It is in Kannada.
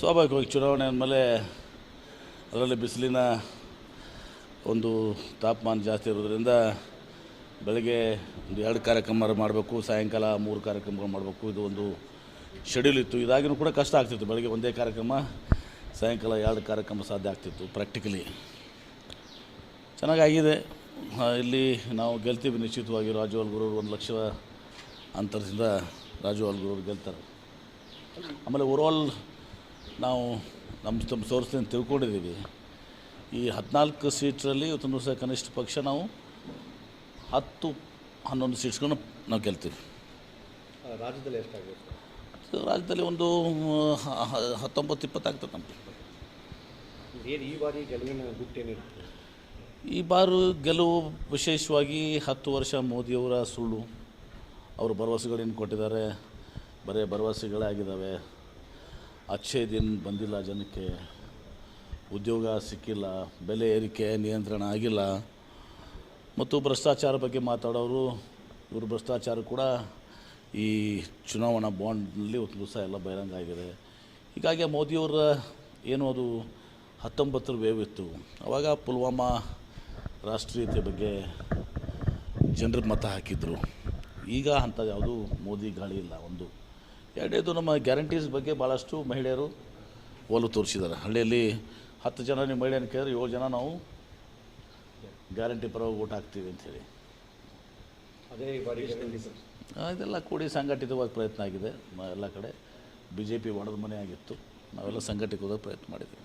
ಸ್ವಾಭಾವಿಕವಾಗಿ ಚುನಾವಣೆ ಅಂದಮೇಲೆ ಅದರಲ್ಲಿ ಬಿಸಿಲಿನ ಒಂದು ತಾಪಮಾನ ಜಾಸ್ತಿ ಇರೋದ್ರಿಂದ ಬೆಳಗ್ಗೆ ಒಂದು 2 ಕಾರ್ಯಕ್ರಮ ಮಾಡಬೇಕು, ಸಾಯಂಕಾಲ 3 ಕಾರ್ಯಕ್ರಮಗಳು ಮಾಡಬೇಕು. ಇದು ಒಂದು ಶೆಡ್ಯೂಲ್ ಇತ್ತು. ಇದಾಗಿನೂ ಕೂಡ ಕಷ್ಟ ಆಗ್ತಿತ್ತು. ಬೆಳಗ್ಗೆ ಒಂದೇ ಕಾರ್ಯಕ್ರಮ, ಸಾಯಂಕಾಲ 2 ಕಾರ್ಯಕ್ರಮ ಸಾಧ್ಯ ಆಗ್ತಿತ್ತು. ಪ್ರಾಕ್ಟಿಕಲಿ ಚೆನ್ನಾಗಾಗಿದೆ. ಇಲ್ಲಿ ನಾವು ಗೆಲ್ತೀವಿ ನಿಶ್ಚಿತವಾಗಿ. ರಾಜು ಅಲ್ಗೂರವ್ರು 1 ಲಕ್ಷ ಅಂತರದಿಂದ ರಾಜು ಅಲ್ಗೂರವ್ರು ಗೆಲ್ತಾರೆ. ಆಮೇಲೆ ಓವರಾಲ್ ನಾವು ನಮ್ಮ ಸೋರ್ಸ್ನಿಂದ ತಿಳ್ಕೊಂಡಿದ್ದೀವಿ. ಈ 14 ಸೀಟ್ರಲ್ಲಿ ಇವತ್ತೊಂದು ದಿವಸ ಕನಿಷ್ಠ ಪಕ್ಷ ನಾವು 10-11 ಸೀಟ್ಸ್ಗಳನ್ನ ನಾವು ಗೆಲ್ತೀವಿ. ರಾಜ್ಯದಲ್ಲಿ ಎಷ್ಟಾಗುತ್ತೆ? ರಾಜ್ಯದಲ್ಲಿ ಒಂದು 19-20 ಆಗ್ತದೆ ನಮಗೆ. ಈ ಬಾರಿ ಗೆಲುವಿನ ಗುಟ್ಟೇನಿರುತ್ತೆ? ಈ ಬಾರು ಗೆಲುವು ವಿಶೇಷವಾಗಿ 10 ವರ್ಷ ಮೋದಿಯವರ ಸುಳ್ಳು. ಅವರು ಭರವಸೆಗಳೇನು ಕೊಟ್ಟಿದ್ದಾರೆ, ಬರೀ ಭರವಸೆಗಳೇ ಆಗಿದ್ದಾವೆ. ಅಚ್ಚೇ ದಿನ ಬಂದಿಲ್ಲ, ಜನಕ್ಕೆ ಉದ್ಯೋಗ ಸಿಕ್ಕಿಲ್ಲ, ಬೆಲೆ ಏರಿಕೆ ನಿಯಂತ್ರಣ ಆಗಿಲ್ಲ. ಮತ್ತು ಭ್ರಷ್ಟಾಚಾರ ಬಗ್ಗೆ ಮಾತಾಡೋರು, ಇವರು ಭ್ರಷ್ಟಾಚಾರ ಕೂಡ ಈ ಚುನಾವಣಾ ಬಾಂಡ್ನಲ್ಲಿ ಒಂದು ದಿವಸ ಎಲ್ಲ ಬಹಿರಂಗ ಆಗಿದೆ. ಹೀಗಾಗಿ ಮೋದಿಯವರ ಏನು ಅದು 19ರ ವೇವ್ ಇತ್ತು, ಆವಾಗ ಪುಲ್ವಾಮಾ ರಾಷ್ಟ್ರೀಯತೆ ಬಗ್ಗೆ ಜನರು ಮತ ಹಾಕಿದ್ರು. ಈಗ ಅಂಥದ್ದು ಯಾವುದು ಮೋದಿ ಗಾಳಿ ಇಲ್ಲ. ಒಂದು ಎರಡನೇದು, ನಮ್ಮ ಗ್ಯಾರಂಟೀಸ್ ಬಗ್ಗೆ ಭಾಳಷ್ಟು ಮಹಿಳೆಯರು ಒಲವು ತೋರಿಸಿದ್ದಾರೆ. ಹಳ್ಳಿಯಲ್ಲಿ 10 ಜನ ನೀವು ಮಹಿಳೆಯನ್ನು ಕೇಳಿದ್ರೆ 7 ಜನ ನಾವು ಗ್ಯಾರಂಟಿ ಪರವಾಗಿ ಓಟ್ ಹಾಕ್ತೀವಿ ಅಂಥೇಳಿ. ಅದೇ ಬಾರಿ ಇದೆಲ್ಲ ಕೂಡಿ ಸಂಘಟಿತವಾಗಿ ಪ್ರಯತ್ನ ಆಗಿದೆ. ಎಲ್ಲ ಕಡೆ BJP ಒಡೆದ ಮನೆ ಆಗಿತ್ತು. ನಾವೆಲ್ಲ ಸಂಘಟಿತವಾಗಿ ಪ್ರಯತ್ನ ಮಾಡಿದ್ದೀವಿ.